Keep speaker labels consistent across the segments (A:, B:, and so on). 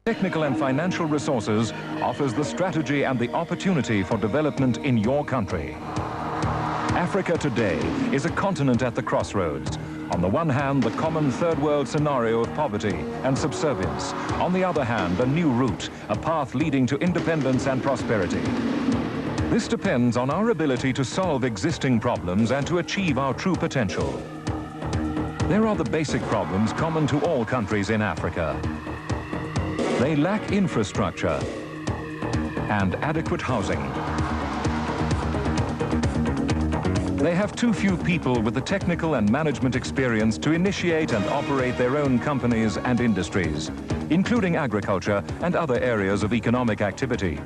A: Technical and financial resources offers the strategy and the opportunity for development in your country. Africa today is a continent at the crossroads. On the one hand, the common third world scenario of poverty and subservience. On the other hand, a new route, a path leading to independence and prosperity. This depends on our ability to solve existing problems and to achieve our true potential. There are the basic problems common to all countries in Africa. They lack infrastructure and adequate housing. They have too few people with the technical and management experience to initiate and operate their own companies and industries, including agriculture and other areas of economic activity.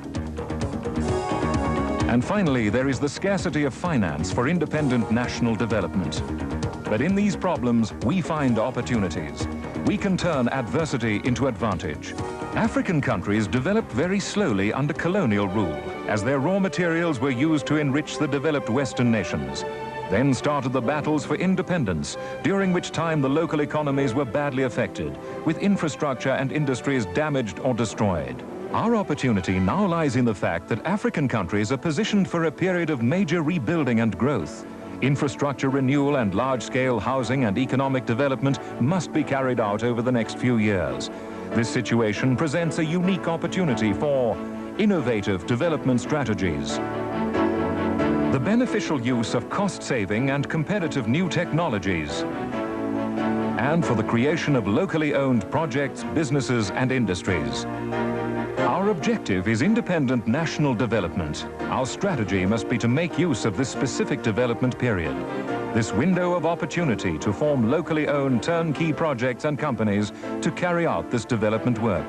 A: And finally, there is the scarcity of finance for independent national development. But in these problems, we find opportunities. We can turn adversity into advantage. African countries developed very slowly under colonial rule, as their raw materials were used to enrich the developed Western nations. Then started the battles for independence, during which time the local economies were badly affected, with infrastructure and industries damaged or destroyed. Our opportunity now lies in the fact that African countries are positioned for a period of major rebuilding and growth. Infrastructure renewal and large-scale housing and economic development must be carried out over the next few years. This situation presents a unique opportunity for innovative development strategies. The beneficial use of cost-saving and competitive new technologies, and for the creation of locally owned projects, businesses, and industries. Our objective is independent national development. Our strategy must be to make use of this specific development period, this window of opportunity to form locally owned turnkey projects and companies to carry out this development work.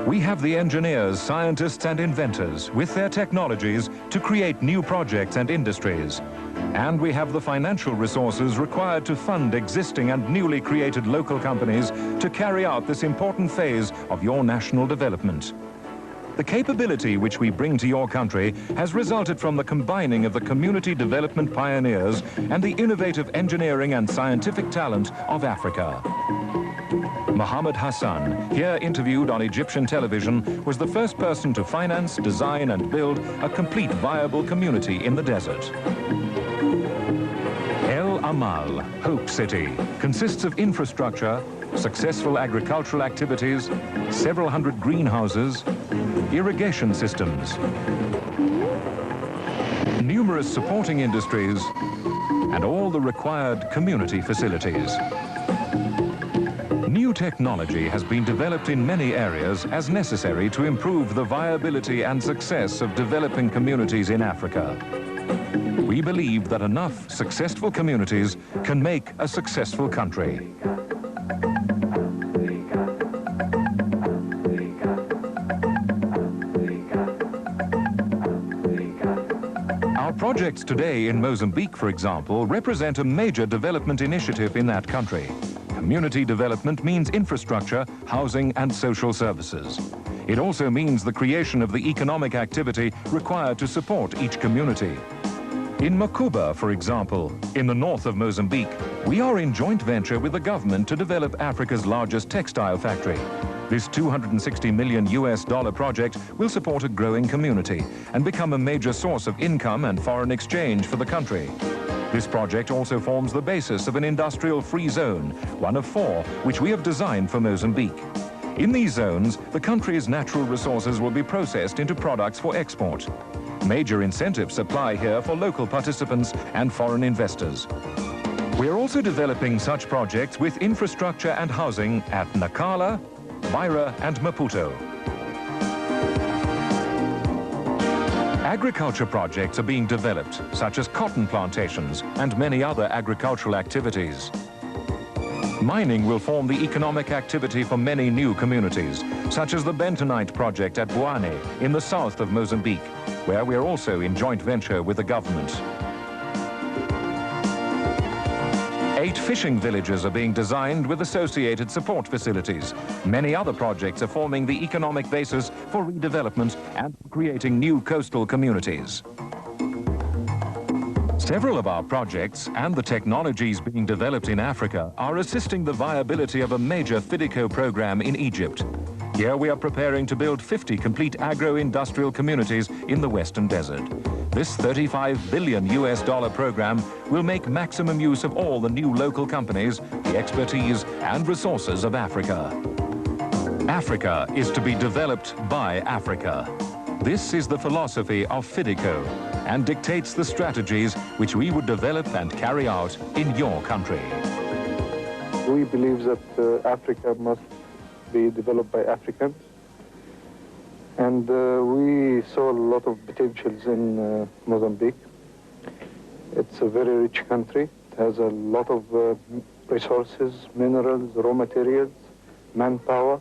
A: We have the engineers, scientists, and inventors with their technologies to create new projects and industries. And we have the financial resources required to fund existing and newly created local companies to carry out this important phase of your national development. The capability which we bring to your country has resulted from the combining of the community development pioneers and the innovative engineering and scientific talent of Africa. Mohammed Hassan, here interviewed on Egyptian television, was the first person to finance, design, and build a complete viable community in the desert. El Amal, Hope City, consists of infrastructure, successful agricultural activities, several hundred greenhouses, irrigation systems, numerous supporting industries, and all the required community facilities. New technology has been developed in many areas as necessary to improve the viability and success of developing communities in Africa. We believe that enough successful communities can make a successful country. Our projects today in Mozambique, for example, represent a major development initiative in that country. Community development means infrastructure, housing, and social services. It also means the creation of the economic activity required to support each community. In Makuba, for example, in the north of Mozambique, we are in joint venture with the government to develop Africa's largest textile factory. This $260 million project will support a growing community and become a major source of income and foreign exchange for the country. This project also forms the basis of an industrial-free zone, one of 4, which we have designed for Mozambique. In these zones, the country's natural resources will be processed into products for export. Major incentives apply here for local participants and foreign investors. We are also developing such projects with infrastructure and housing at Nacala, Beira, and Maputo. Agriculture projects are being developed, such as cotton plantations and many other agricultural activities. Mining will form the economic activity for many new communities, such as the bentonite project at Buane in the south of Mozambique, where we are also in joint venture with the government. 8 fishing villages are being designed with associated support facilities. Many other projects are forming the economic basis for redevelopment and creating new coastal communities. Several of our projects and the technologies being developed in Africa are assisting the viability of a major Fidico program in Egypt. Here we are preparing to build 50 complete agro-industrial communities in the Western Desert. This $35 billion program will make maximum use of all the new local companies, the expertise and resources of Africa. Africa is to be developed by Africa. This is the philosophy of Fidico and dictates the strategies which we would develop and carry out in your country.
B: We believe that Africa must be developed by Africans. And we saw a lot of potentials in Mozambique. It's a very rich country. It has a lot of resources, minerals, raw materials, manpower,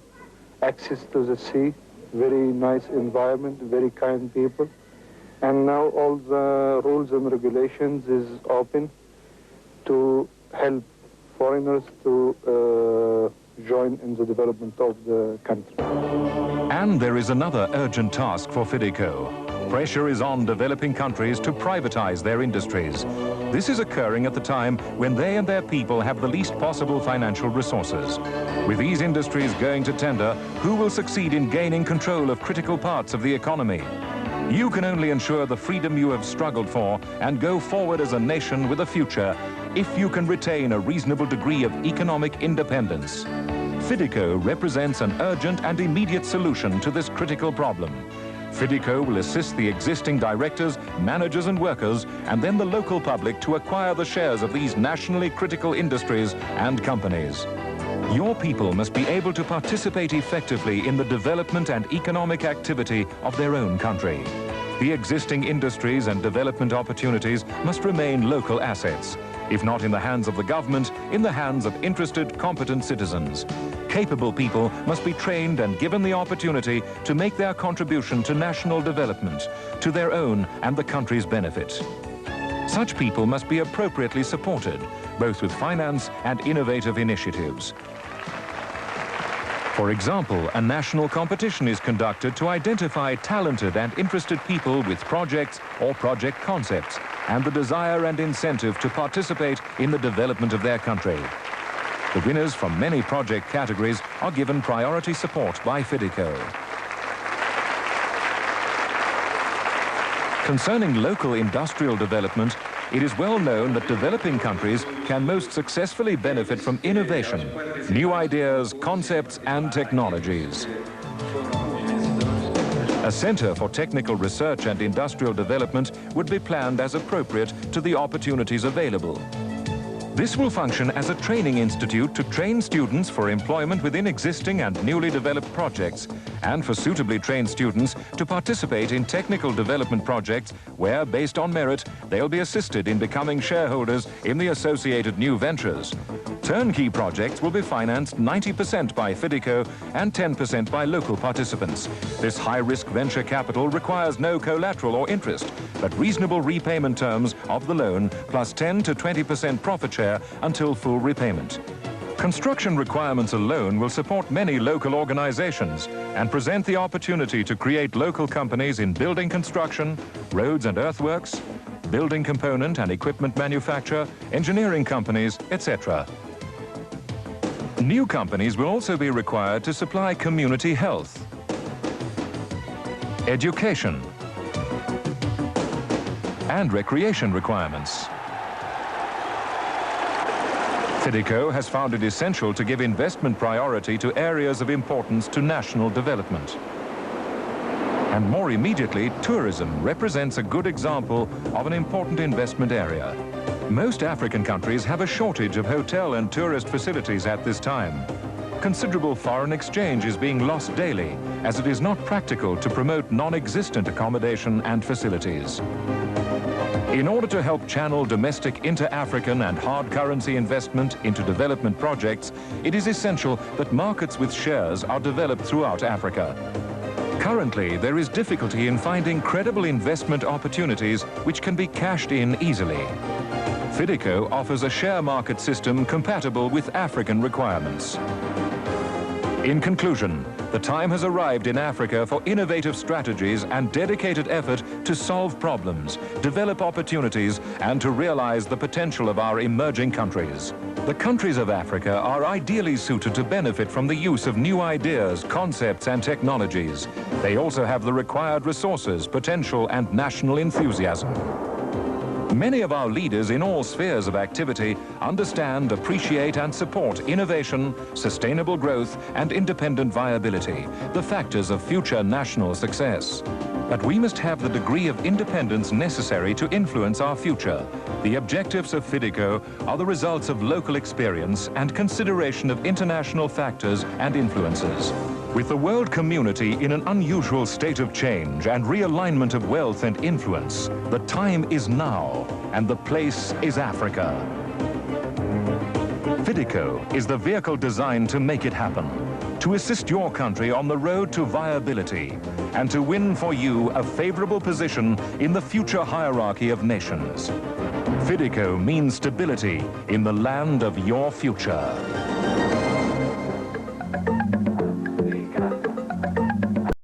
B: access to the sea, very nice environment, very kind people. And now all the rules and regulations is open to help foreigners to join in the development of the country.
A: And there is another urgent task for Fidico. Pressure is on developing countries to privatize their industries. This is occurring at the time when they and their people have the least possible financial resources. With these industries going to tender, who will succeed in gaining control of critical parts of the economy? You can only ensure the freedom you have struggled for and go forward as a nation with a future if you can retain a reasonable degree of economic independence. Fidico represents an urgent and immediate solution to this critical problem. Fidico will assist the existing directors, managers and workers, and then the local public to acquire the shares of these nationally critical industries and companies. Your people must be able to participate effectively in the development and economic activity of their own country. The existing industries and development opportunities must remain local assets. If not in the hands of the government, in the hands of interested, competent citizens. Capable people must be trained and given the opportunity to make their contribution to national development, to their own and the country's benefit. Such people must be appropriately supported, both with finance and innovative initiatives. For example, a national competition is conducted to identify talented and interested people with projects or project concepts and the desire and incentive to participate in the development of their country. The winners from many project categories are given priority support by Fidico. Concerning local industrial development, it is well known that developing countries can most successfully benefit from innovation, new ideas, concepts and technologies. A center for technical research and industrial development would be planned as appropriate to the opportunities available. This will function as a training institute to train students for employment within existing and newly developed projects, and for suitably trained students to participate in technical development projects where, based on merit, they'll be assisted in becoming shareholders in the associated new ventures. Turnkey projects will be financed 90% by Fidico and 10% by local participants. This high-risk venture capital requires no collateral or interest, but reasonable repayment terms of the loan plus 10 to 20% profit share until full repayment. Construction requirements alone will support many local organizations and present the opportunity to create local companies in building construction, roads and earthworks, building component and equipment manufacture, engineering companies, etc. New companies will also be required to supply community health, education, and recreation requirements. Fidico has found it essential to give investment priority to areas of importance to national development. And more immediately, tourism represents a good example of an important investment area. Most African countries have a shortage of hotel and tourist facilities at this time. Considerable foreign exchange is being lost daily, as it is not practical to promote non-existent accommodation and facilities. In order to help channel domestic inter-African and hard currency investment into development projects, it is essential that markets with shares are developed throughout Africa. Currently, there is difficulty in finding credible investment opportunities which can be cashed in easily. Fidico offers a share market system compatible with African requirements. In conclusion, the time has arrived in Africa for innovative strategies and dedicated effort to solve problems, develop opportunities, and to realize the potential of our emerging countries. The countries of Africa are ideally suited to benefit from the use of new ideas, concepts and technologies. They also have the required resources, potential and national enthusiasm. Many of our leaders in all spheres of activity understand, appreciate and support innovation, sustainable growth and independent viability, the factors of future national success. But we must have the degree of independence necessary to influence our future. The objectives of Fidico are the results of local experience and consideration of international factors and influences. With the world community in an unusual state of change and realignment of wealth and influence, the time is now and the place is Africa. Fidico is the vehicle designed to make it happen, to assist your country on the road to viability and to win for you a favorable position in the future hierarchy of nations. Fidico means stability in the land of your future.